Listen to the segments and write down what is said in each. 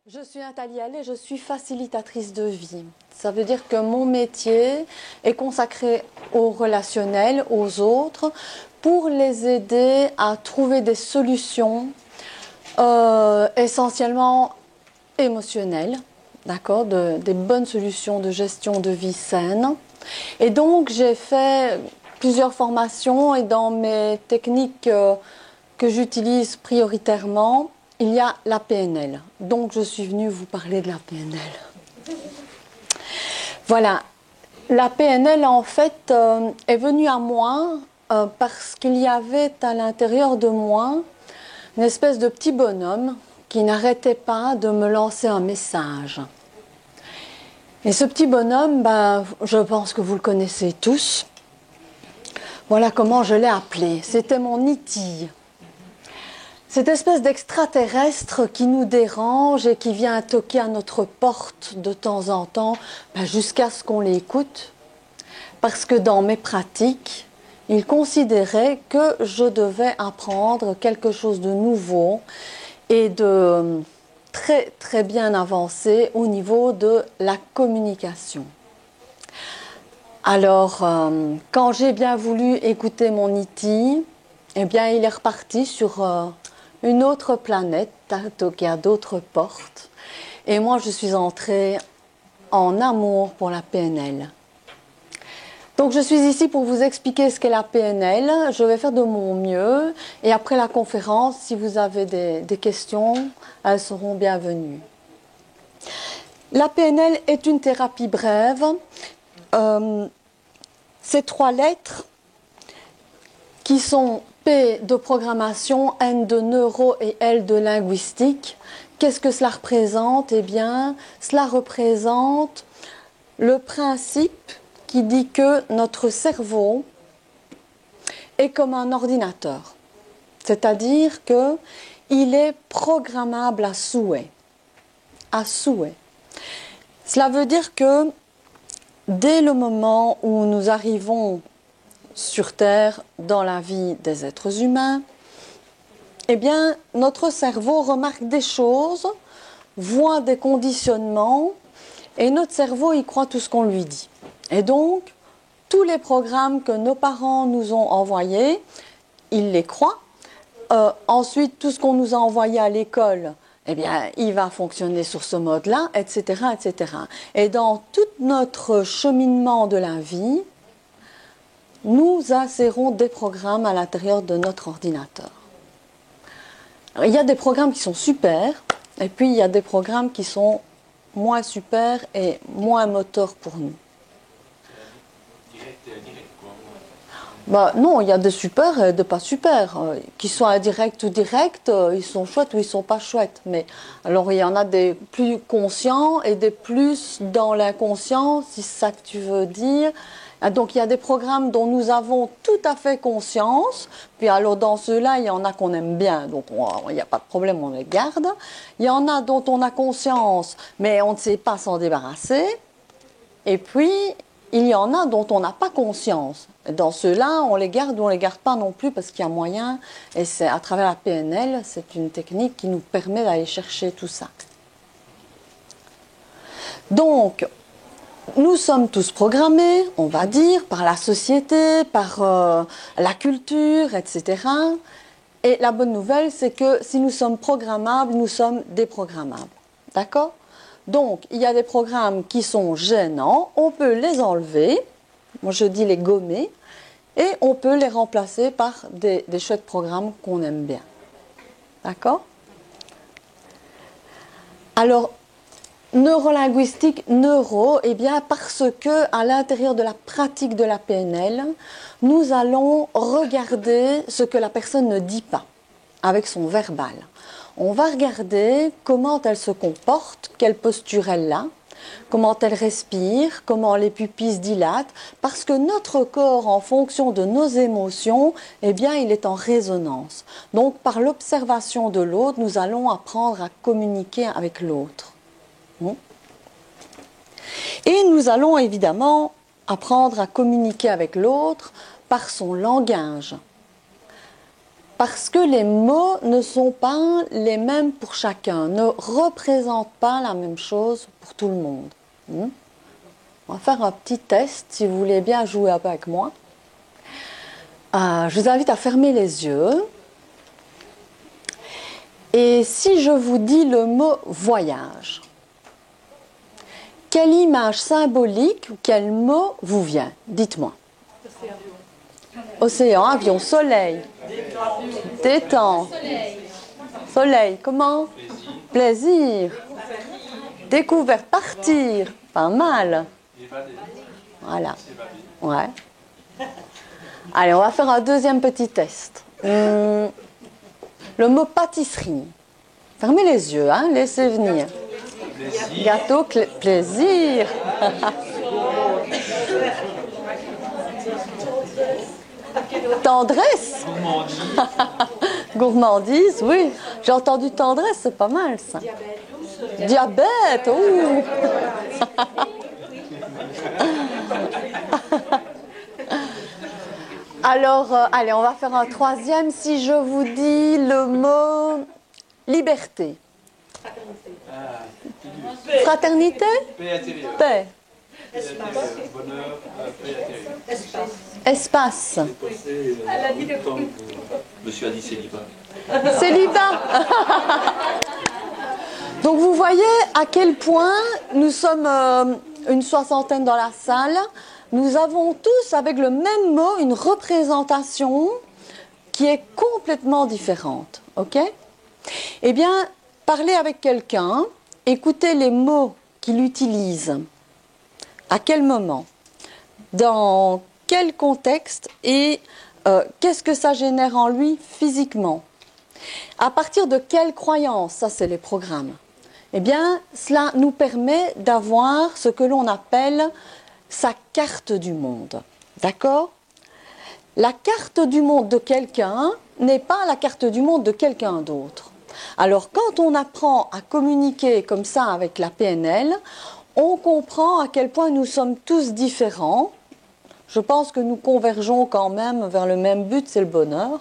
Je suis Nathalie Allais, je suis facilitatrice de vie. Ça veut dire que mon métier est consacré au relationnel, aux autres, pour les aider à trouver des solutions essentiellement émotionnelles, d'accord, des bonnes solutions de gestion de vie saine. Et donc j'ai fait plusieurs formations et dans mes techniques que j'utilise prioritairement, il y a la PNL. Donc je suis venue vous parler de la PNL. Voilà, la PNL en fait est venue à moi parce qu'il y avait à l'intérieur de moi une espèce de petit bonhomme qui n'arrêtait pas de me lancer un message. Et ce petit bonhomme, je pense que vous le connaissez tous. Voilà comment je l'ai appelé. C'était mon E.T. Cette espèce d'extraterrestre qui nous dérange et qui vient toquer à notre porte de temps en temps, jusqu'à ce qu'on l'écoute. Parce que dans mes pratiques, il considérait que je devais apprendre quelque chose de nouveau et de très très bien avancé au niveau de la communication. Alors, quand j'ai bien voulu écouter mon E.T., eh bien, il est reparti sur une autre planète, toqué à d'autres portes. Et moi, je suis entrée en amour pour la PNL. Donc, je suis ici pour vous expliquer ce qu'est la PNL. Je vais faire de mon mieux. Et après la conférence, si vous avez des questions, elles seront bienvenues. La PNL est une thérapie brève. Ces trois lettres qui sont P de programmation, N de neuro et L de linguistique. Qu'est-ce que cela représente? Eh bien, cela représente le principe qui dit que notre cerveau est comme un ordinateur. C'est-à-dire qu'il est programmable à souhait. À souhait. Cela veut dire que dès le moment où nous arrivons sur Terre, dans la vie des êtres humains, eh bien, notre cerveau remarque des choses, voit des conditionnements, et notre cerveau y croit tout ce qu'on lui dit. Et donc, tous les programmes que nos parents nous ont envoyés, il les croit. Ensuite, tout ce qu'on nous a envoyé à l'école, eh bien, il va fonctionner sur ce mode-là, etc., etc. Et dans tout notre cheminement de la vie, nous insérons des programmes à l'intérieur de notre ordinateur. Alors, il y a des programmes qui sont super, et puis il y a des programmes qui sont moins super et moins moteurs pour nous. Non, il y a des super et des pas super. Qu'ils soient indirects ou directs, ils sont chouettes ou ils sont pas chouettes. Mais alors il y en a des plus conscients et des plus dans l'inconscient, si c'est ça que tu veux dire. Donc il y a des programmes dont nous avons tout à fait conscience. Puis alors dans ceux-là, il y en a qu'on aime bien, donc il n'y a pas de problème, on les garde. Il y en a dont on a conscience, mais on ne sait pas s'en débarrasser. Et puis il y en a dont on n'a pas conscience. Dans ceux-là, on les garde ou on ne les garde pas non plus parce qu'il y a moyen, et c'est à travers la PNL, c'est une technique qui nous permet d'aller chercher tout ça. Donc, nous sommes tous programmés, on va dire, par la société, par la culture, etc. Et la bonne nouvelle, c'est que si nous sommes programmables, nous sommes déprogrammables. D'accord ? Donc, il y a des programmes qui sont gênants, on peut les enlever, moi je dis les gommer, et on peut les remplacer par des chouettes programmes qu'on aime bien. D'accord? Alors, neurolinguistique, neuro, eh bien parce que à l'intérieur de la pratique de la PNL, nous allons regarder ce que la personne ne dit pas avec son verbal. On va regarder comment elle se comporte, quelle posture elle a, comment elle respire, comment les pupilles se dilatent, parce que notre corps, en fonction de nos émotions, eh bien, il est en résonance. Donc, par l'observation de l'autre, nous allons apprendre à communiquer avec l'autre. Et nous allons évidemment apprendre à communiquer avec l'autre par son langage. parce que les mots ne sont pas les mêmes pour chacun, ne représentent pas la même chose pour tout le monde. On va faire un petit test, si vous voulez bien jouer un peu avec moi. Je vous invite à fermer les yeux. Et si je vous dis le mot voyage, quelle image symbolique ou quel mot vous vient? Dites-moi. Océan, avion, soleil. Détente. Soleil, comment? Plaisir. Découverte, partir. Pas mal. Voilà. Ouais. Allez, on va faire un deuxième petit test. Le mot pâtisserie. Fermez les yeux, hein, laissez venir. Gâteau, plaisir. Tendresse. Gourmandise, oui. J'ai entendu tendresse, c'est pas mal ça. Diabète, ouh. Alors, allez, on va faire un troisième. Si je vous dis le mot liberté. Fraternité. Paix intérieure. Paix. Bonheur, paix intérieure. Espace. Monsieur a dit célibat. Célibat. Donc vous voyez à quel point nous sommes une soixantaine dans la salle. Nous avons tous, avec le même mot, une représentation qui est complètement différente. Ok? Eh bien, parlez avec quelqu'un, écoutez les mots qu'il utilise. À quel moment? Dans quel contexte? Et qu'est-ce que ça génère en lui physiquement? À partir de quelles croyances? Ça, c'est les programmes. Eh bien, cela nous permet d'avoir ce que l'on appelle sa carte du monde. D'accord? La carte du monde de quelqu'un n'est pas la carte du monde de quelqu'un d'autre. Alors, quand on apprend à communiquer comme ça avec la PNL, on comprend à quel point nous sommes tous différents. Je pense que nous convergeons quand même vers le même but, c'est le bonheur.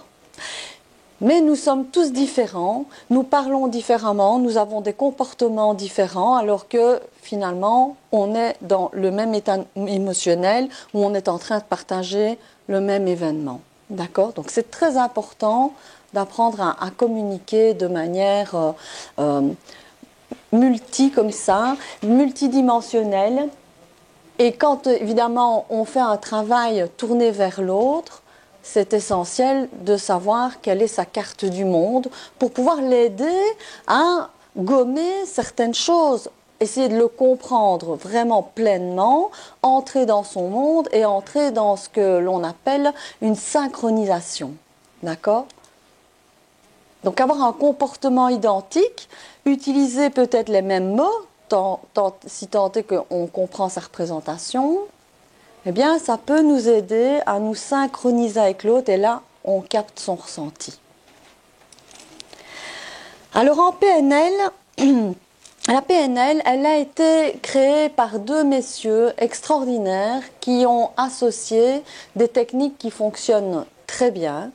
Mais nous sommes tous différents, nous parlons différemment, nous avons des comportements différents, alors que finalement, on est dans le même état émotionnel où on est en train de partager le même événement. D'accord? Donc c'est très important d'apprendre à communiquer de manière comme ça, multidimensionnelle. Et quand évidemment on fait un travail tourné vers l'autre, c'est essentiel de savoir quelle est sa carte du monde pour pouvoir l'aider à gommer certaines choses, essayer de le comprendre vraiment pleinement, entrer dans son monde et entrer dans ce que l'on appelle une synchronisation. D'accord? Donc avoir un comportement identique, utiliser peut-être les mêmes mots, si tant est qu'on comprend sa représentation, eh bien, ça peut nous aider à nous synchroniser avec l'autre et là, on capte son ressenti. Alors en PNL, la PNL, elle a été créée par deux messieurs extraordinaires qui ont associé des techniques qui fonctionnent très bien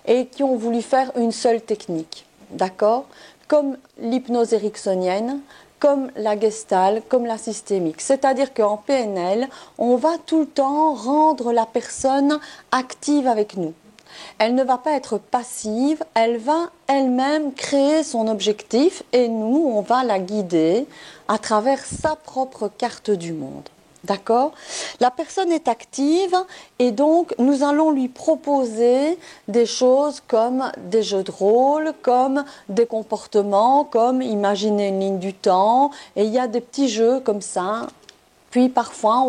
et qui ont voulu faire une seule technique, d'accord? Comme l'hypnose ericksonienne, comme la gestalt, comme la systémique. C'est-à-dire qu'en PNL, on va tout le temps rendre la personne active avec nous. Elle ne va pas être passive, elle va elle-même créer son objectif et nous, on va la guider à travers sa propre carte du monde. D'accord? La personne est active et donc nous allons lui proposer des choses comme des jeux de rôle, comme des comportements, comme imaginer une ligne du temps. Et il y a des petits jeux comme ça. Puis parfois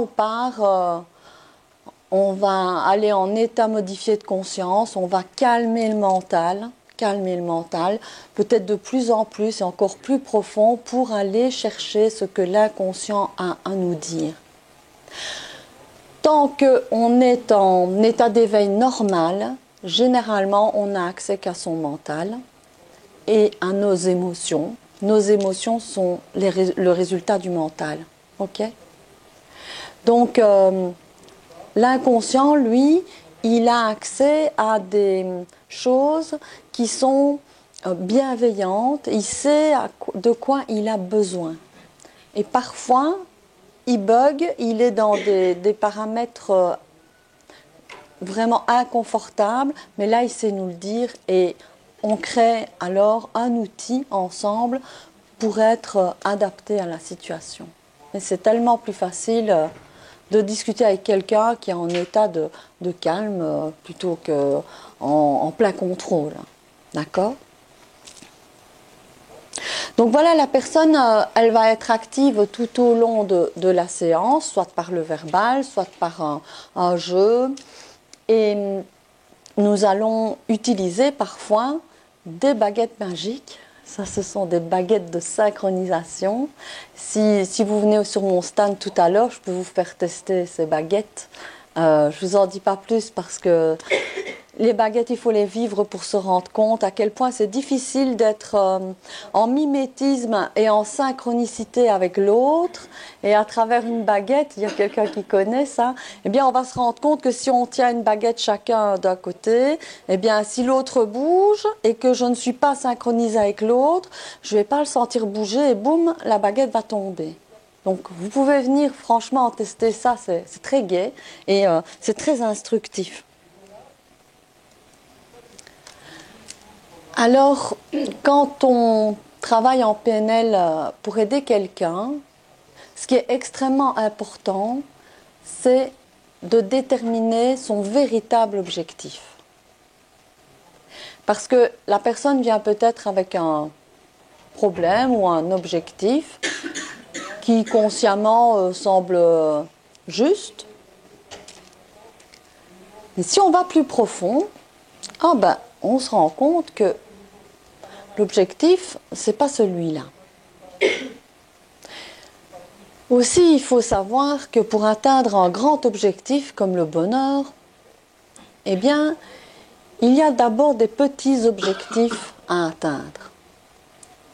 on va aller en état modifié de conscience, on va calmer le mental, peut-être de plus en plus et encore plus profond pour aller chercher ce que l'inconscient a à nous dire. Tant qu'on est en état d'éveil normal, généralement, on n'a accès qu'à son mental et à nos émotions. Nos émotions sont le résultat du mental. Ok? Donc, l'inconscient, lui, il a accès à des choses qui sont bienveillantes, il sait de quoi il a besoin. Et parfois, il bug, il est dans des paramètres vraiment inconfortables, mais là, il sait nous le dire et on crée alors un outil ensemble pour être adapté à la situation. Et c'est tellement plus facile de discuter avec quelqu'un qui est en état de calme plutôt qu'en plein contrôle. D'accord ? Donc voilà, la personne, elle va être active tout au long de la séance, soit par le verbal, soit par un jeu. Et nous allons utiliser parfois des baguettes magiques. Ça, ce sont des baguettes de synchronisation. Si vous venez sur mon stand tout à l'heure, je peux vous faire tester ces baguettes. Je ne vous en dis pas plus parce que les baguettes, il faut les vivre pour se rendre compte à quel point c'est difficile d'être en mimétisme et en synchronicité avec l'autre. Et à travers une baguette, il y a quelqu'un qui connaît ça, eh bien on va se rendre compte que si on tient une baguette chacun d'un côté, eh bien si l'autre bouge et que je ne suis pas synchronisée avec l'autre, je ne vais pas le sentir bouger et boum, la baguette va tomber. Donc vous pouvez venir franchement tester ça, c'est très gai et c'est très instructif. Alors, quand on travaille en PNL pour aider quelqu'un, ce qui est extrêmement important, c'est de déterminer son véritable objectif. Parce que la personne vient peut-être avec un problème ou un objectif qui consciemment semble juste. Mais si on va plus profond, on se rend compte que l'objectif, ce n'est pas celui-là. Aussi, il faut savoir que pour atteindre un grand objectif comme le bonheur, eh bien, il y a d'abord des petits objectifs à atteindre.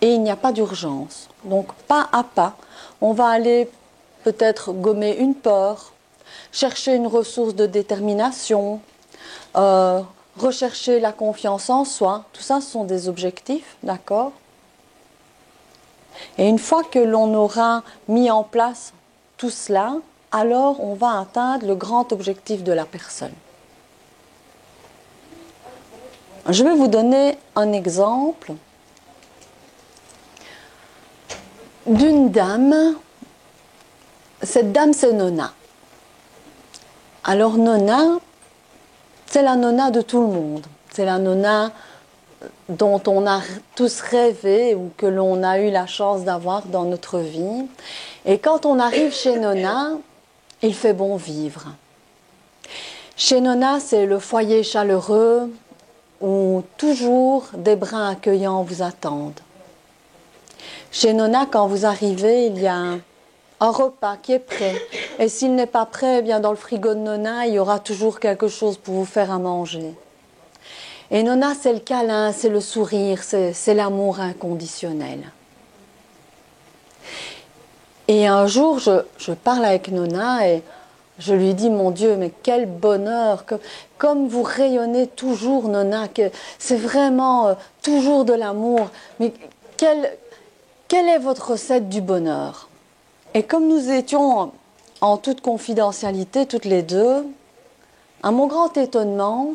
Et il n'y a pas d'urgence. Donc, pas à pas, on va aller peut-être gommer une peur, chercher une ressource de détermination, rechercher la confiance en soi. Tout ça, ce sont des objectifs, d'accord ? Et une fois que l'on aura mis en place tout cela, alors on va atteindre le grand objectif de la personne. Je vais vous donner un exemple d'une dame. Cette dame, c'est Nona. Alors Nona, c'est la Nona de tout le monde. C'est la Nona dont on a tous rêvé ou que l'on a eu la chance d'avoir dans notre vie. Et quand on arrive chez Nona, il fait bon vivre. Chez Nona, c'est le foyer chaleureux où toujours des bras accueillants vous attendent. Chez Nona, quand vous arrivez, il y a un repas qui est prêt. Et s'il n'est pas prêt, eh bien dans le frigo de Nona, il y aura toujours quelque chose pour vous faire à manger. Et Nona, c'est le câlin, c'est le sourire, c'est l'amour inconditionnel. Et un jour, je parle avec Nona et je lui dis, mon Dieu, mais quel bonheur, comme vous rayonnez toujours, Nona, que c'est vraiment toujours de l'amour. Mais quelle est votre recette du bonheur? Et comme nous étions en toute confidentialité, toutes les deux, à mon grand étonnement,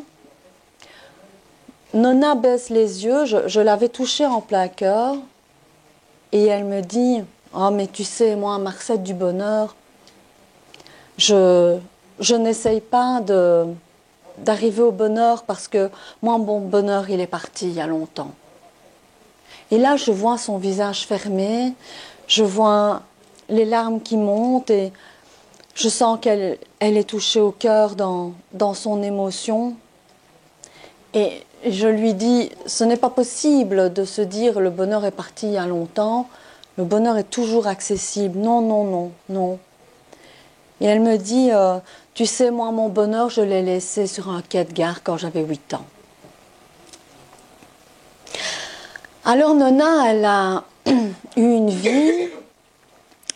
Nona baisse les yeux, je l'avais touchée en plein cœur, et elle me dit, « Oh, mais tu sais, moi, ma recette du bonheur, je n'essaye pas d'arriver au bonheur parce que moi, mon bonheur, il est parti il y a longtemps. » Et là, je vois son visage fermé, je vois les larmes qui montent et je sens qu'elle est touchée au cœur dans son émotion. Et je lui dis, ce n'est pas possible de se dire le bonheur est parti il y a longtemps, le bonheur est toujours accessible. Non, non, non, non. Et elle me dit, tu sais, moi, mon bonheur, je l'ai laissé sur un quai de gare quand j'avais 8 ans. Alors Nona, elle a eu une vie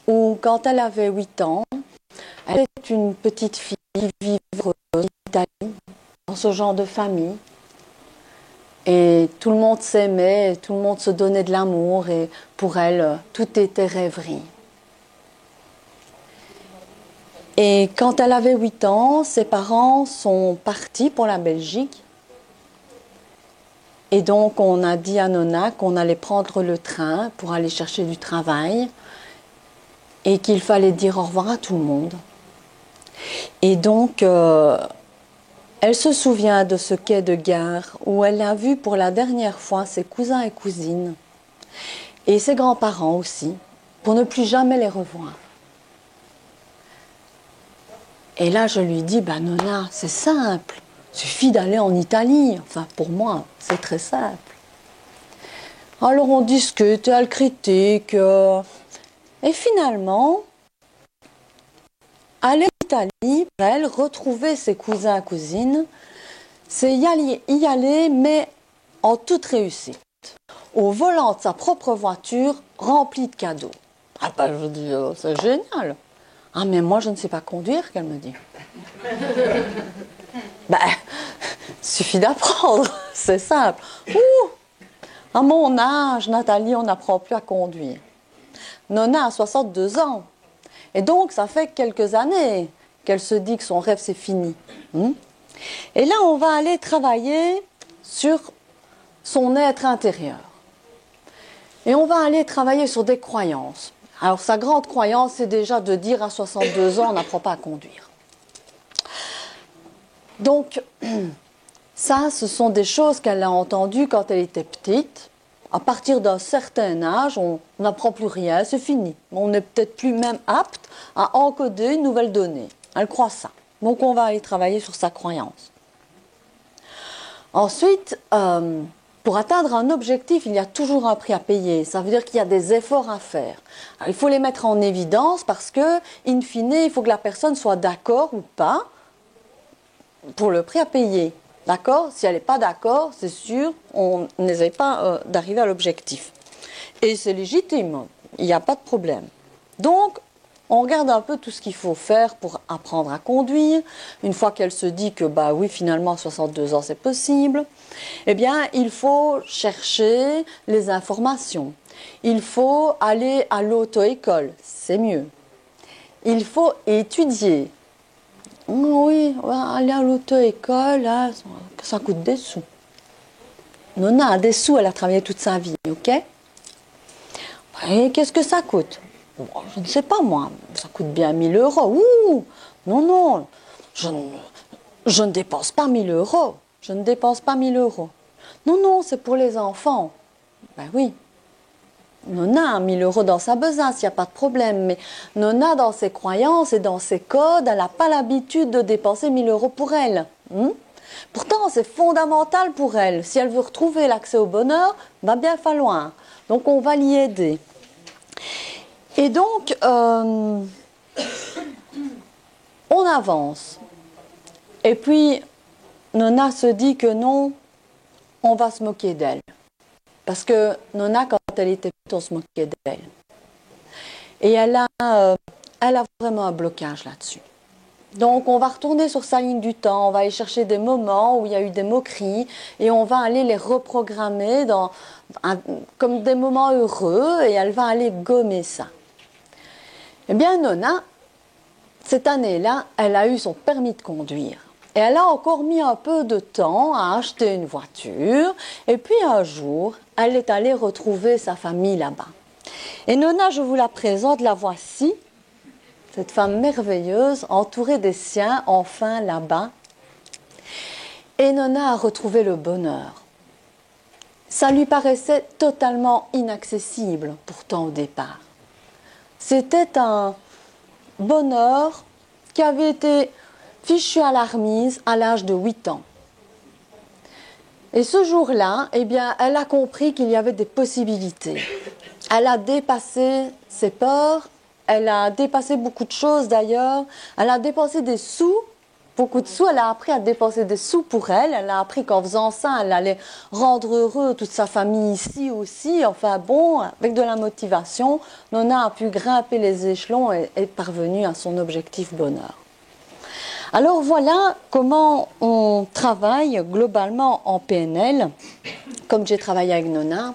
où, quand elle avait 8 ans, elle était une petite fille vivre en Italie. ce genre de famille. Et tout le monde s'aimait, tout le monde se donnait de l'amour, et pour elle, tout était rêverie. Et quand elle avait 8 ans, ses parents sont partis pour la Belgique. Et donc, on a dit à Nona qu'on allait prendre le train pour aller chercher du travail et qu'il fallait dire au revoir à tout le monde. Et donc, elle se souvient de ce quai de gare où elle a vu pour la dernière fois ses cousins et cousines et ses grands-parents aussi, pour ne plus jamais les revoir. Et là, je lui dis, ben Nona, c'est simple, il suffit d'aller en Italie. Enfin, pour moi, c'est très simple. Alors, on discute, elle critique, et finalement, aller en Italie, pour elle, retrouver ses cousins et cousines, c'est y aller, mais en toute réussite, au volant de sa propre voiture, remplie de cadeaux. Ah ben, je dis, c'est génial. Ah, mais moi, je ne sais pas conduire, qu'elle me dit. Ben, il suffit d'apprendre, c'est simple. Ouh, à mon âge, Nathalie, on n'apprend plus à conduire. Nona a 62 ans. Et donc, ça fait quelques années qu'elle se dit que son rêve, c'est fini. Et là, on va aller travailler sur son être intérieur. Et on va aller travailler sur des croyances. Alors, sa grande croyance, c'est déjà de dire à 62 ans, on n'apprend pas à conduire. Donc, ça, ce sont des choses qu'elle a entendues quand elle était petite. À partir d'un certain âge, on n'apprend plus rien, c'est fini. On n'est peut-être plus même apte à encoder une nouvelle donnée. Elle croit ça. Donc, on va aller travailler sur sa croyance. Ensuite, pour atteindre un objectif, il y a toujours un prix à payer. Ça veut dire qu'il y a des efforts à faire. Alors, il faut les mettre en évidence parce que, in fine, il faut que la personne soit d'accord ou pas pour le prix à payer. D'accord? Si elle n'est pas d'accord, c'est sûr, on n'essaie pas d'arriver à l'objectif. Et c'est légitime, il n'y a pas de problème. Donc, on regarde un peu tout ce qu'il faut faire pour apprendre à conduire. Une fois qu'elle se dit que, bah oui, finalement, à 62 ans, c'est possible, eh bien, il faut chercher les informations. Il faut aller à l'auto-école, c'est mieux. Il faut étudier. Oui, aller à l'auto-école, là, ça coûte des sous. Nona a des sous, elle a travaillé toute sa vie, ok? Et qu'est-ce que ça coûte? Bon, je ne sais pas, moi. Ça coûte bien 1000 euros. Ouh! Non, non, je ne dépense pas 1000 euros. Je ne dépense pas 1000 euros. Non, non, c'est pour les enfants. Ben oui. Nona a 1000 euros dans sa besace, il n'y a pas de problème. Mais Nona, dans ses croyances et dans ses codes, elle n'a pas l'habitude de dépenser 1000 euros pour elle. Pourtant, c'est fondamental pour elle. Si elle veut retrouver l'accès au bonheur, va bien falloir. Donc, on va l'y aider. Et donc, on avance. Et puis, Nona se dit que non, on va se moquer d'elle. Parce que Nona, quand elle était petite, on se moquait d'elle. Et elle a vraiment un blocage là-dessus. Donc, on va retourner sur sa ligne du temps, on va aller chercher des moments où il y a eu des moqueries et on va aller les reprogrammer comme des moments heureux et elle va aller gommer ça. Eh bien, Nona, cette année-là, elle a eu son permis de conduire. Et elle a encore mis un peu de temps à acheter une voiture. Et puis un jour, elle est allée retrouver sa famille là-bas. Et Nona, je vous la présente, la voici. Cette femme merveilleuse, entourée des siens, enfin là-bas. Et Nona a retrouvé le bonheur. Ça lui paraissait totalement inaccessible, pourtant au départ. C'était un bonheur qui avait été fichu à la remise à l'âge de 8 ans. Et ce jour-là, eh bien, elle a compris qu'il y avait des possibilités. Elle a dépassé ses peurs, elle a dépassé beaucoup de choses d'ailleurs, elle a dépensé des sous, beaucoup de sous, elle a appris à dépenser des sous pour elle, elle a appris qu'en faisant ça, elle allait rendre heureux toute sa famille ici aussi, enfin bon, avec de la motivation, Nona a pu grimper les échelons et est parvenue à son objectif bonheur. Alors voilà comment on travaille globalement en PNL, comme j'ai travaillé avec Nona.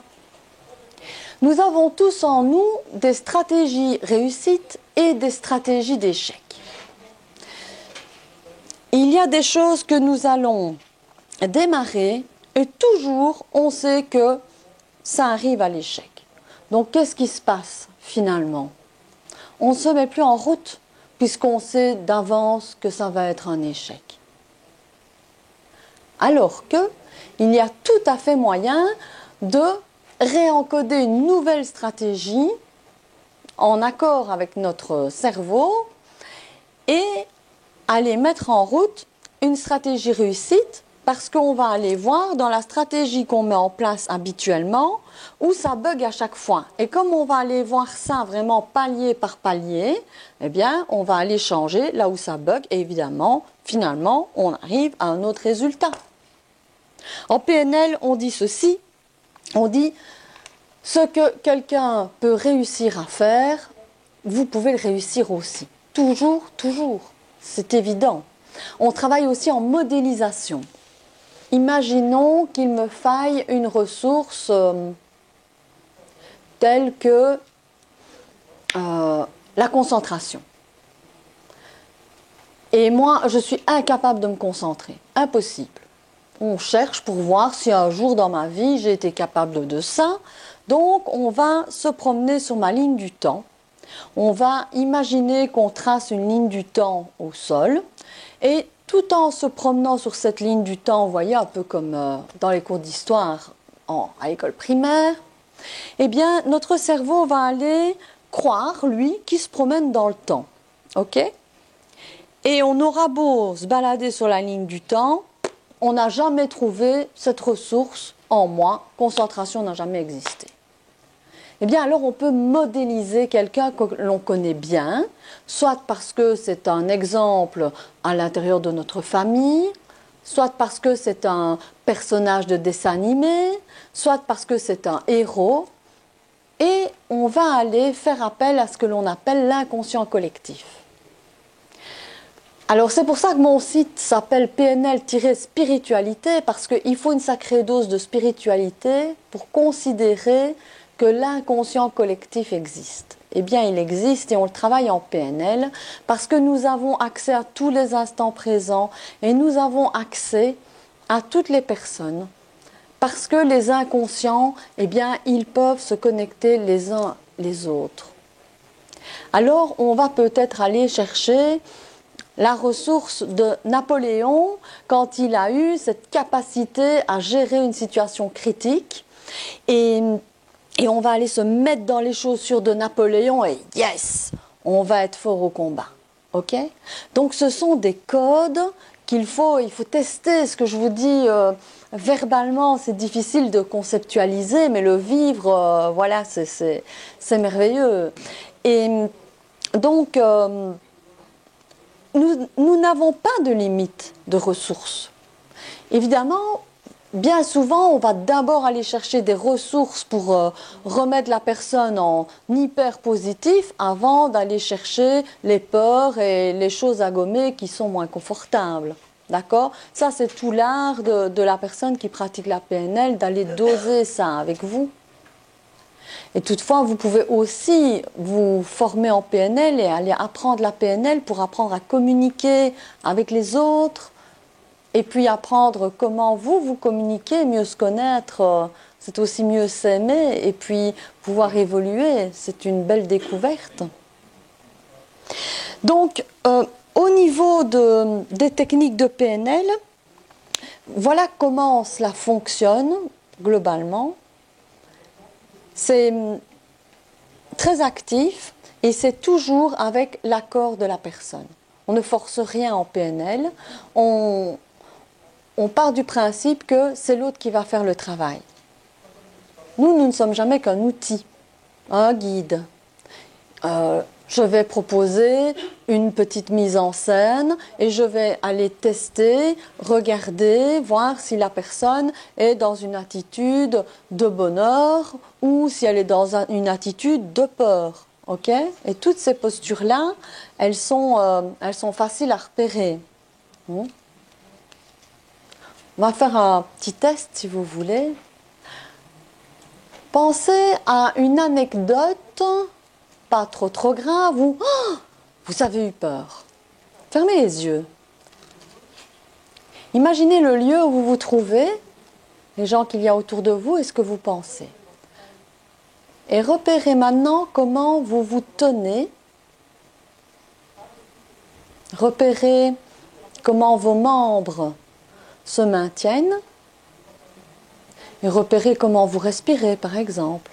Nous avons tous en nous des stratégies réussites et des stratégies d'échec. Il y a des choses que nous allons démarrer et toujours on sait que ça arrive à l'échec. Donc qu'est-ce qui se passe finalement? On ne se met plus en route puisqu'on sait d'avance que ça va être un échec. Alors qu'il y a tout à fait moyen de réencoder une nouvelle stratégie en accord avec notre cerveau et aller mettre en route une stratégie réussite parce qu'on va aller voir dans la stratégie qu'on met en place habituellement où ça bug à chaque fois. Et comme on va aller voir ça vraiment palier par palier, eh bien, on va aller changer là où ça bug et évidemment, finalement, on arrive à un autre résultat. En PNL, on dit ceci, on dit ce que quelqu'un peut réussir à faire, vous pouvez le réussir aussi. Toujours, toujours. C'est évident. On travaille aussi en modélisation. Imaginons qu'il me faille une ressource telle que la concentration. Et moi, je suis incapable de me concentrer. Impossible. On cherche pour voir si un jour dans ma vie, j'ai été capable de ça. Donc, on va se promener sur ma ligne du temps. On va imaginer qu'on trace une ligne du temps au sol. Et tout en se promenant sur cette ligne du temps, vous voyez, un peu comme dans les cours d'histoire à l'école primaire, eh bien, notre cerveau va aller croire, lui, qu'il se promène dans le temps. OK? Et on aura beau se balader sur la ligne du temps, on n'a jamais trouvé cette ressource en moi, concentration n'a jamais existé. Eh bien, alors on peut modéliser quelqu'un que l'on connaît bien, soit parce que c'est un exemple à l'intérieur de notre famille, soit parce que c'est un personnage de dessin animé, soit parce que c'est un héros, et on va aller faire appel à ce que l'on appelle l'inconscient collectif. Alors c'est pour ça que mon site s'appelle PNL-spiritualité, parce qu'il faut une sacrée dose de spiritualité pour considérer que l'inconscient collectif existe. Eh bien, il existe et on le travaille en PNL parce que nous avons accès à tous les instants présents et nous avons accès à toutes les personnes. Parce que les inconscients, eh bien, ils peuvent se connecter les uns les autres. Alors, on va peut-être aller chercher la ressource de Napoléon quand il a eu cette capacité à gérer une situation critique et on va aller se mettre dans les chaussures de Napoléon et yes, on va être fort au combat. Ok? Donc ce sont des codes il faut tester. Ce que je vous dis verbalement, c'est difficile de conceptualiser, mais le vivre, voilà, c'est merveilleux. Et donc, nous n'avons pas de limite de ressources. Évidemment, bien souvent, on va d'abord aller chercher des ressources pour remettre la personne en hyper positif avant d'aller chercher les peurs et les choses à gommer qui sont moins confortables. D'accord? Ça, c'est tout l'art de la personne qui pratique la PNL, d'aller doser ça avec vous. Et toutefois, vous pouvez aussi vous former en PNL et aller apprendre la PNL pour apprendre à communiquer avec les autres, et puis apprendre comment vous communiquez, mieux se connaître, c'est aussi mieux s'aimer et puis pouvoir évoluer. C'est une belle découverte. Donc, au niveau des techniques de PNL, voilà comment cela fonctionne globalement. C'est très actif et c'est toujours avec l'accord de la personne. On ne force rien en PNL. On part du principe que c'est l'autre qui va faire le travail. Nous ne sommes jamais qu'un outil, un guide. Je vais proposer une petite mise en scène et je vais aller tester, regarder, voir si la personne est dans une attitude de bonheur ou si elle est dans une attitude de peur. Okay? Et toutes ces postures-là, elles sont faciles à repérer. On va faire un petit test si vous voulez. Pensez à une anecdote, pas trop grave, où vous avez eu peur. Fermez les yeux. Imaginez le lieu où vous vous trouvez, les gens qu'il y a autour de vous et ce que vous pensez. Et repérez maintenant comment vous vous tenez. Repérez comment vos membres se maintiennent. Et repérez comment vous respirez, par exemple.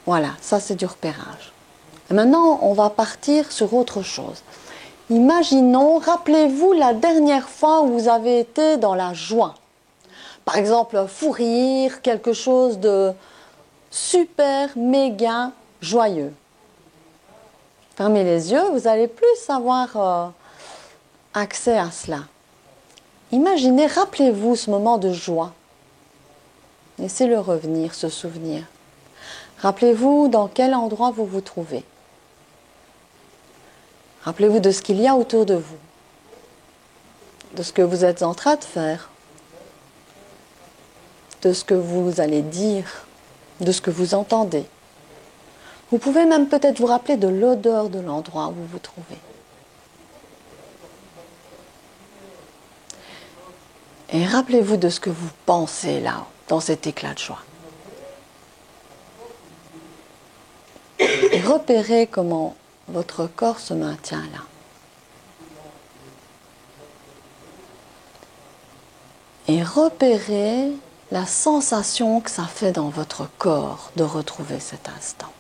Voilà, ça c'est du repérage. Et maintenant, on va partir sur autre chose. Imaginons, rappelez-vous la dernière fois où vous avez été dans la joie. Par exemple, un fou rire, quelque chose de super, méga joyeux. Fermez les yeux, vous allez plus avoir accès à cela. Imaginez, rappelez-vous ce moment de joie. Laissez-le revenir, ce souvenir. Rappelez-vous dans quel endroit vous vous trouvez. Rappelez-vous de ce qu'il y a autour de vous, de ce que vous êtes en train de faire, de ce que vous allez dire, de ce que vous entendez. Vous pouvez même peut-être vous rappeler de l'odeur de l'endroit où vous vous trouvez. Et rappelez-vous de ce que vous pensez là, dans cet éclat de joie. Et repérez comment votre corps se maintient là. Et repérez la sensation que ça fait dans votre corps de retrouver cet instant.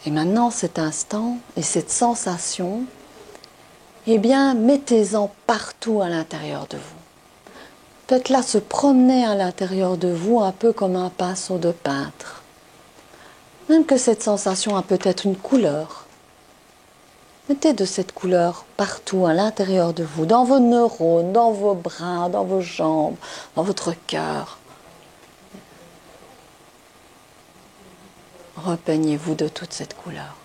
Et maintenant, cet instant et cette sensation, eh bien, mettez-en partout à l'intérieur de vous. Peut-être là se promener à l'intérieur de vous un peu comme un pinceau de peintre. Même que cette sensation a peut-être une couleur. Mettez de cette couleur partout à l'intérieur de vous, dans vos neurones, dans vos bras, dans vos jambes, dans votre cœur. Repeignez-vous de toute cette couleur.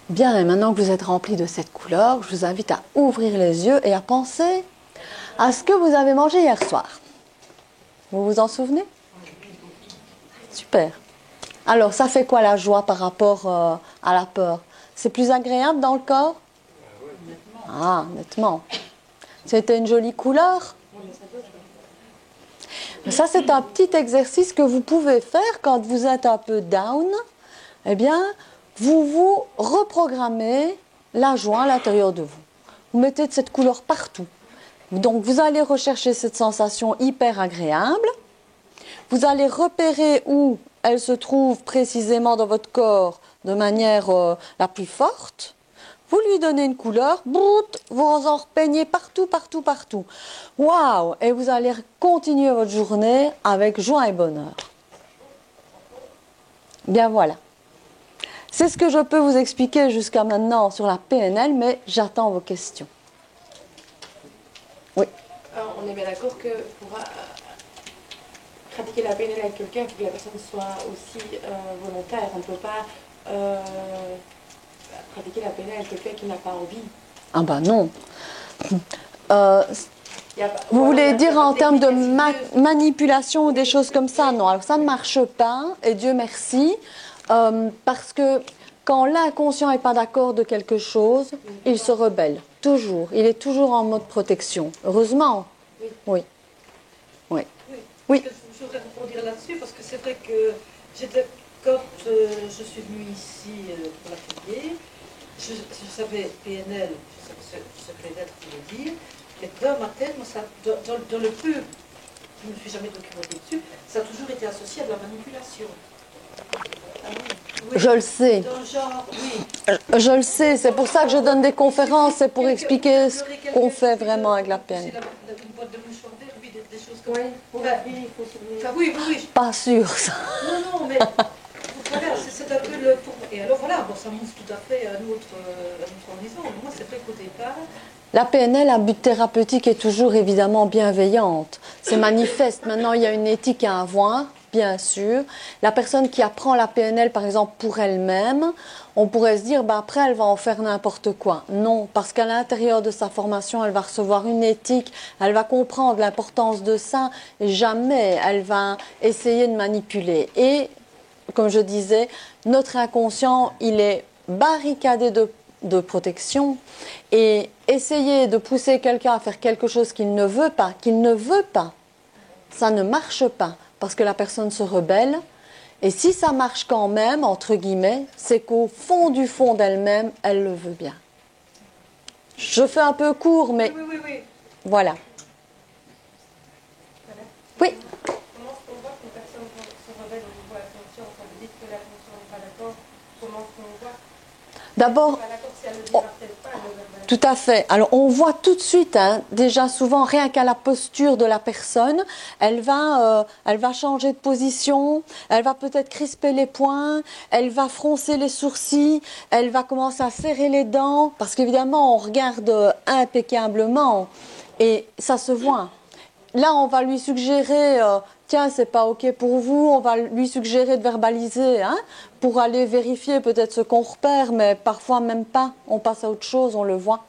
Bien, et maintenant que vous êtes rempli de cette couleur, je vous invite à ouvrir les yeux et à penser à ce que vous avez mangé hier soir. Vous vous en souvenez? Super. Alors, ça fait quoi la joie par rapport à la peur? C'est plus agréable dans le corps? Ah, nettement. C'était une jolie couleur? Ça, c'est un petit exercice que vous pouvez faire quand vous êtes un peu down. Eh bien, vous vous reprogrammez la joie à l'intérieur de vous. Vous mettez de cette couleur partout. Donc, vous allez rechercher cette sensation hyper agréable. Vous allez repérer où elle se trouve précisément dans votre corps de manière la plus forte. Vous lui donnez une couleur, vous en repeignez partout, partout, partout. Waouh! Et vous allez continuer votre journée avec joie et bonheur. Bien voilà. C'est ce que je peux vous expliquer jusqu'à maintenant sur la PNL, mais j'attends vos questions. Oui. Alors, on est bien d'accord que pour pratiquer la PNL avec quelqu'un, il faut que la personne soit aussi volontaire. On ne peut pas pratiquer la PNL avec quelqu'un qui n'a pas envie. Ah ben non. Vous voulez dire en termes de manipulation ou des choses comme ça? Non, alors ça ne marche pas, et Dieu merci, parce que quand l'inconscient n'est pas d'accord de quelque chose, il se rebelle, toujours. Il est toujours en mode protection. Heureusement. Oui. Oui. Oui. Je voudrais rebondir là-dessus, parce que c'est vrai que quand je suis venue ici pour l'atelier, je savais PNL, je savais ce que PNL voulait dire, mais dans ma tête, moi, ça, dans le peu, je ne me suis jamais documentée dessus, ça a toujours été associé à de la manipulation. Ah oui. Oui. Je le sais. Dans le genre, oui. Je le sais, c'est pour ça que je donne des conférences, c'est pour expliquer ce qu'on fait vraiment avec la PNL. Une boîte de mouchoirs verts, oui, des choses comme ça. Il faut se Enfin, oui. Pas sûr, ça. Non, mais vous savez, c'est un peu le... Et alors voilà, bon, ça montre tout à fait un autre horizon. Moi, c'est vrai qu'au départ, La PNL à but thérapeutique est toujours évidemment bienveillante. C'est manifeste. Maintenant, il y a une éthique à avoir, bien sûr. La personne qui apprend la PNL, par exemple, pour elle-même, on pourrait se dire, bah, après, elle va en faire n'importe quoi. Non, parce qu'à l'intérieur de sa formation, elle va recevoir une éthique, elle va comprendre l'importance de ça, et jamais elle va essayer de manipuler. Et, comme je disais, notre inconscient, il est barricadé de protection, et essayer de pousser quelqu'un à faire quelque chose qu'il ne veut pas, ça ne marche pas, parce que la personne se rebelle. Et si ça marche quand même, entre guillemets, c'est qu'au fond du fond d'elle-même, elle le veut bien. Je fais un peu court, mais oui. voilà. Oui. Comment est-ce qu'on voit qu'une personne se rebelle au niveau inconscient? Ça veut dire que l'inconscient n'est pas d'accord. Comment est-ce qu'on voit? D'abord, Pas d'accord si elle ne dira peut-être pas, elle ne veut pas. tout à fait. Alors, on voit tout de suite, hein, déjà souvent, rien qu'à la posture de la personne, elle va changer de position, elle va peut-être crisper les poings, elle va froncer les sourcils, elle va commencer à serrer les dents, parce qu'évidemment, on regarde impeccablement et ça se voit. Là, on va lui suggérer, tiens, c'est pas OK pour vous, on va lui suggérer de verbaliser, hein, pour aller vérifier peut-être ce qu'on repère, mais parfois même pas. On passe à autre chose, on le voit.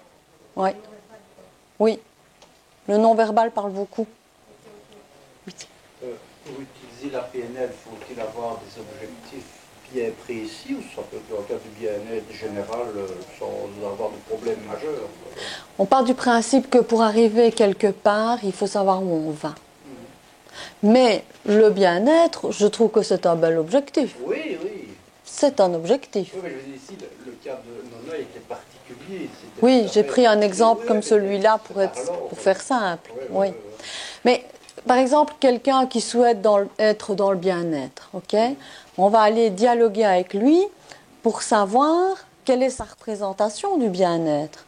Oui. Oui. Le non-verbal parle beaucoup. Oui. Pour utiliser la PNL, faut-il avoir des objectifs bien précis ou ça peut être dans le cadre du bien-être général sans avoir de problème majeur? On part du principe que pour arriver quelque part, il faut savoir où on va. Mais le bien-être, je trouve que c'est un bel objectif. Oui. C'est un objectif. Oui, mais je veux dire, ici, le cas de Nona était particulier. Oui, j'ai pris un exemple comme celui-là pour faire simple. Oui. Mais, par exemple, quelqu'un qui souhaite être dans le bien-être, ok? On va aller dialoguer avec lui pour savoir quelle est sa représentation du bien-être.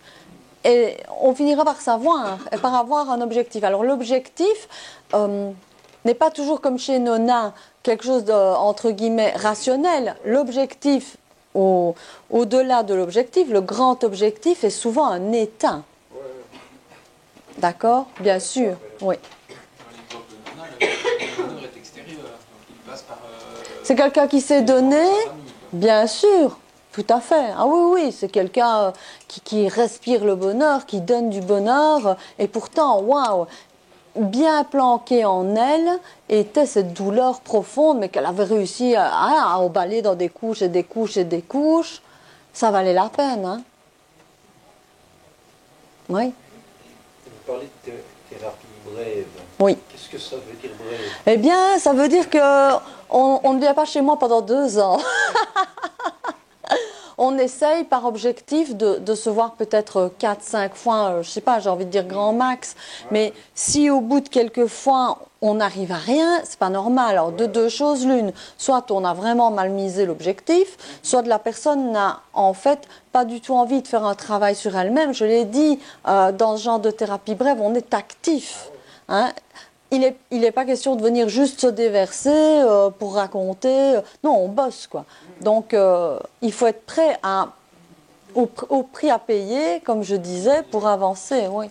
Et on finira par savoir, et par avoir un objectif. Alors l'objectif n'est pas toujours comme chez Nona, quelque chose de, entre guillemets, rationnel. L'objectif, au-delà de l'objectif, le grand objectif est souvent un état. D'accord? Bien sûr, oui. Dans l'exemple de Nona, le bonheur est extérieur. Donc il passe par. C'est quelqu'un qui s'est donné, bien sûr, tout à fait. Ah oui, c'est quelqu'un qui respire le bonheur, qui donne du bonheur, et pourtant, waouh, bien planquée en elle était cette douleur profonde, mais qu'elle avait réussi à emballer dans des couches et des couches et des couches. Ça valait la peine, hein? Oui. Vous parlez de thérapie brève. Oui. Qu'est-ce que ça veut dire brève? Eh bien, ça veut dire qu'on ne vient pas chez moi pendant 2 ans. On essaye par objectif de se voir peut-être 4-5 fois, je ne sais pas, j'ai envie de dire grand max. Mais si au bout de quelques fois, on n'arrive à rien, c'est pas normal. Alors de 2 choses l'une, soit on a vraiment mal misé l'objectif, soit la personne n'a en fait pas du tout envie de faire un travail sur elle-même. Je l'ai dit, dans ce genre de thérapie brève, on est actif. Hein. Il n'est pas question de venir juste se déverser pour raconter. Non, on bosse, quoi. Donc, il faut être prêt au prix à payer, comme je disais, pour avancer, oui.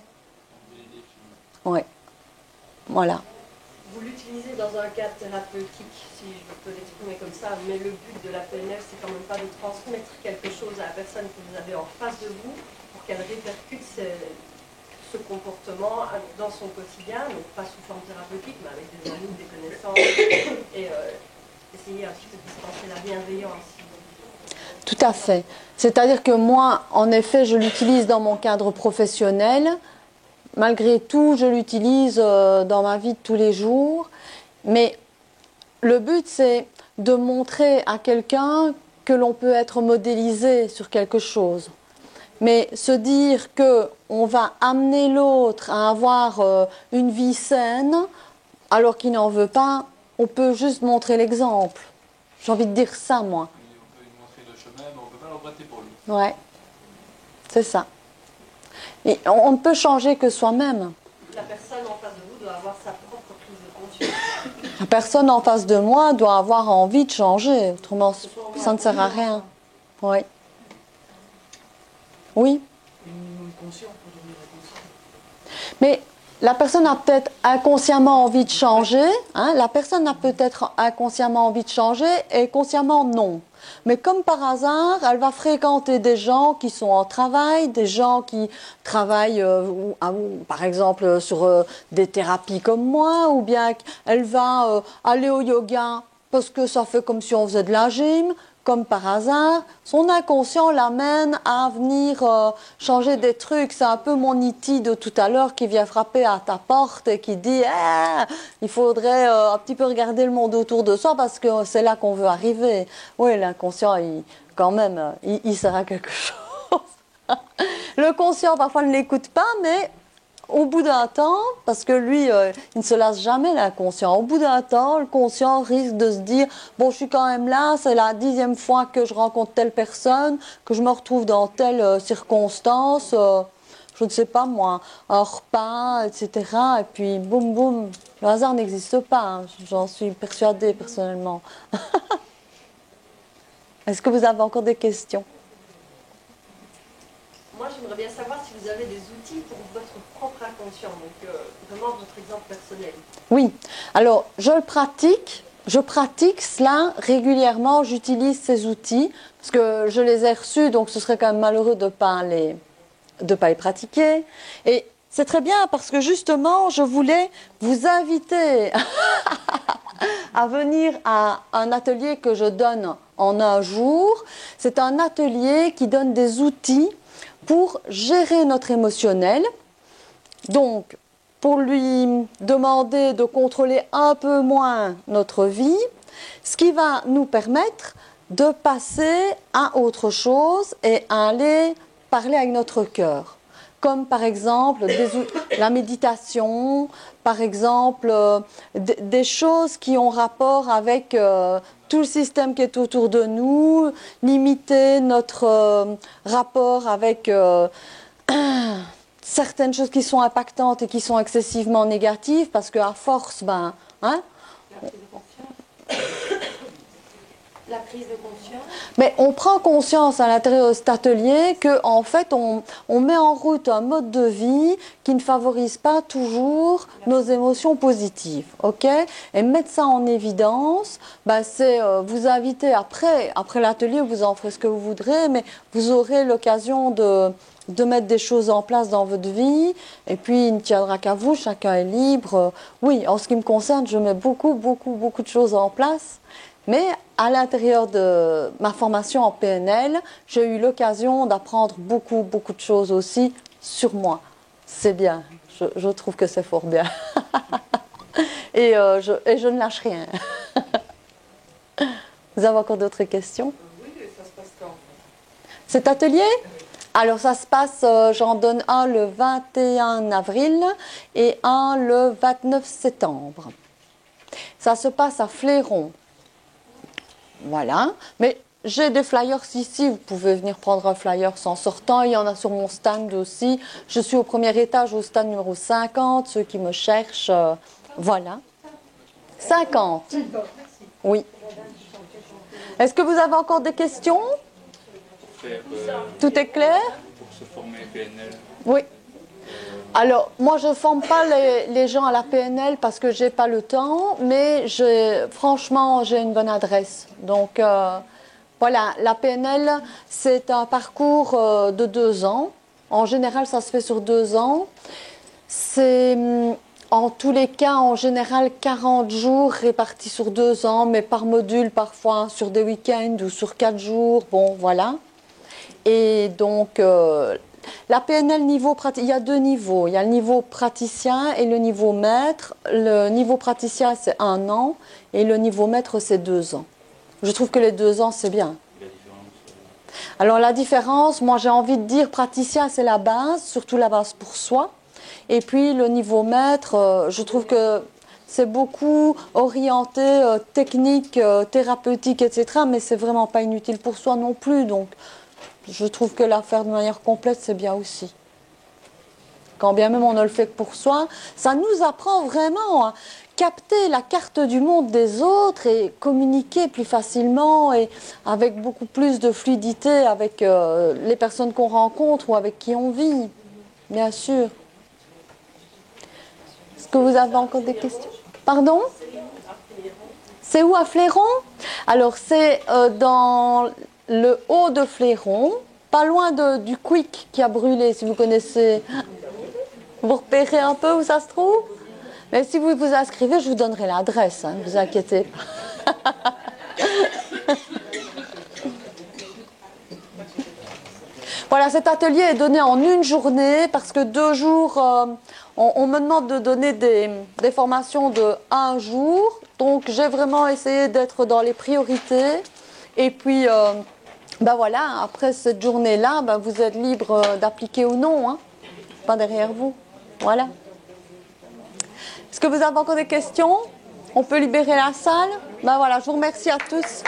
Oui. Voilà. Vous l'utilisez dans un cadre thérapeutique, si je peux l'exprimer comme ça, mais le but de la PNL, c'est quand même pas de transmettre quelque chose à la personne que vous avez en face de vous pour qu'elle répercute ce comportement dans son quotidien, donc pas sous forme thérapeutique, mais avec des amis, des connaissances, et essayer un petit peu de dispenser la bienveillance. Tout à fait. C'est-à-dire que moi, en effet, je l'utilise dans mon cadre professionnel. Malgré tout, je l'utilise dans ma vie de tous les jours. Mais le but, c'est de montrer à quelqu'un que l'on peut être modélisé sur quelque chose. Mais se dire qu'on va amener l'autre à avoir une vie saine, alors qu'il n'en veut pas, on peut juste montrer l'exemple. J'ai envie de dire ça, moi. On peut lui montrer le chemin, mais on ne peut pas l'emprunter pour lui. Ouais, c'est ça. Et on ne peut changer que soi-même. La personne en face de vous doit avoir sa propre prise de conscience. La personne en face de moi doit avoir envie de changer. Autrement, ça ne sert à rien. Oui. Oui. Minimum conscient pour devenir inconscient. Mais la personne a peut-être inconsciemment envie de changer, hein, la personne a peut-être inconsciemment envie de changer et consciemment non. Mais comme par hasard, elle va fréquenter des gens qui sont en travail, des gens qui travaillent par exemple sur des thérapies comme moi, ou bien elle va aller au yoga parce que ça fait comme si on faisait de la gym. Comme par hasard, son inconscient l'amène à venir changer des trucs. C'est un peu mon iti de tout à l'heure qui vient frapper à ta porte et qui dit il faudrait un petit peu regarder le monde autour de soi parce que c'est là qu'on veut arriver. Oui, l'inconscient, quand même, il sert à quelque chose. Le conscient, parfois, ne l'écoute pas, mais au bout d'un temps, parce que lui, il ne se lasse jamais, l'inconscient. Au bout d'un temps, le conscient risque de se dire « Bon, je suis quand même là, c'est la 10e fois que je rencontre telle personne, que je me retrouve dans telle circonstance, je ne sais pas moi, un repas, etc. » Et puis, boum, boum, le hasard n'existe pas, hein, j'en suis persuadée personnellement. Est-ce que vous avez encore des questions? Moi, j'aimerais bien savoir si vous avez des outils pour votre propre inconscient, donc vraiment votre exemple personnel. Oui, alors je pratique cela régulièrement, j'utilise ces outils, parce que je les ai reçus, donc ce serait quand même malheureux de ne pas les pratiquer. Et c'est très bien, parce que justement, je voulais vous inviter à venir à un atelier que je donne en un jour. C'est un atelier qui donne des outils pour gérer notre émotionnel, donc pour lui demander de contrôler un peu moins notre vie, ce qui va nous permettre de passer à autre chose et à aller parler avec notre cœur. Comme par exemple la méditation, par exemple des choses qui ont rapport avec tout le système qui est autour de nous, limiter notre rapport avec certaines choses qui sont impactantes et qui sont excessivement négatives, parce qu'à force, La prise de conscience. Mais on prend conscience à l'intérieur de cet atelier qu'en fait, on met en route un mode de vie qui ne favorise pas toujours nos émotions positives. Ok ? Et mettre ça en évidence, c'est vous inviter après l'atelier, vous en ferez ce que vous voudrez, mais vous aurez l'occasion de mettre des choses en place dans votre vie, et puis il ne tiendra qu'à vous, chacun est libre. Oui, en ce qui me concerne, je mets beaucoup de choses en place. Mais à l'intérieur de ma formation en PNL, j'ai eu l'occasion d'apprendre beaucoup de choses aussi sur moi. C'est bien, je trouve que c'est fort bien. et je ne lâche rien. Vous avez encore d'autres questions? Oui, ça se passe quand? Cet atelier? Alors ça se passe, j'en donne un le 21 avril et un le 29 septembre. Ça se passe à Fléron. Voilà, mais j'ai des flyers ici, vous pouvez venir prendre un flyer en sortant, il y en a sur mon stand aussi. Je suis au premier étage, au stand numéro 50, ceux qui me cherchent, voilà. 50. Oui. Est-ce que vous avez encore des questions? Tout est clair? Pour se former PNL. Oui. Alors, moi, je ne forme pas les gens à la PNL parce que je n'ai pas le temps, mais franchement, j'ai une bonne adresse. Donc, voilà, la PNL, c'est un parcours de 2 ans. En général, ça se fait sur 2 ans. C'est, en tous les cas, en général, 40 jours répartis sur 2 ans, mais par module, parfois sur des week-ends ou sur 4 jours. Bon, voilà. Et donc, la PNL niveau praticien, il y a 2 niveaux. Il y a le niveau praticien et le niveau maître. Le niveau praticien, c'est 1 an et le niveau maître, c'est 2 ans. Je trouve que les 2 ans, c'est bien. Alors la différence, moi j'ai envie de dire praticien, c'est la base, surtout la base pour soi. Et puis le niveau maître, je trouve que c'est beaucoup orienté technique, thérapeutique, etc. Mais c'est vraiment pas inutile pour soi non plus. Donc je trouve que la faire de manière complète, c'est bien aussi. Quand bien même on ne le fait que pour soi, ça nous apprend vraiment capter la carte du monde des autres et communiquer plus facilement et avec beaucoup plus de fluidité avec les personnes qu'on rencontre ou avec qui on vit, bien sûr. Est-ce que vous avez encore des questions? Pardon? C'est où à Fléron? Alors c'est dans le haut de Fléron, pas loin du Quick qui a brûlé, si vous connaissez. Vous repérez un peu où ça se trouve? Mais si vous vous inscrivez, je vous donnerai l'adresse, ne vous inquiétez pas. Voilà, cet atelier est donné en une journée parce que 2 jours, on me demande de donner des formations de 1 jour. Donc j'ai vraiment essayé d'être dans les priorités. Et puis, ben voilà, après cette journée-là, ben vous êtes libre d'appliquer ou non, hein, pas derrière vous. Voilà. Est-ce que vous avez encore des questions? On peut libérer la salle? Ben voilà, je vous remercie à tous.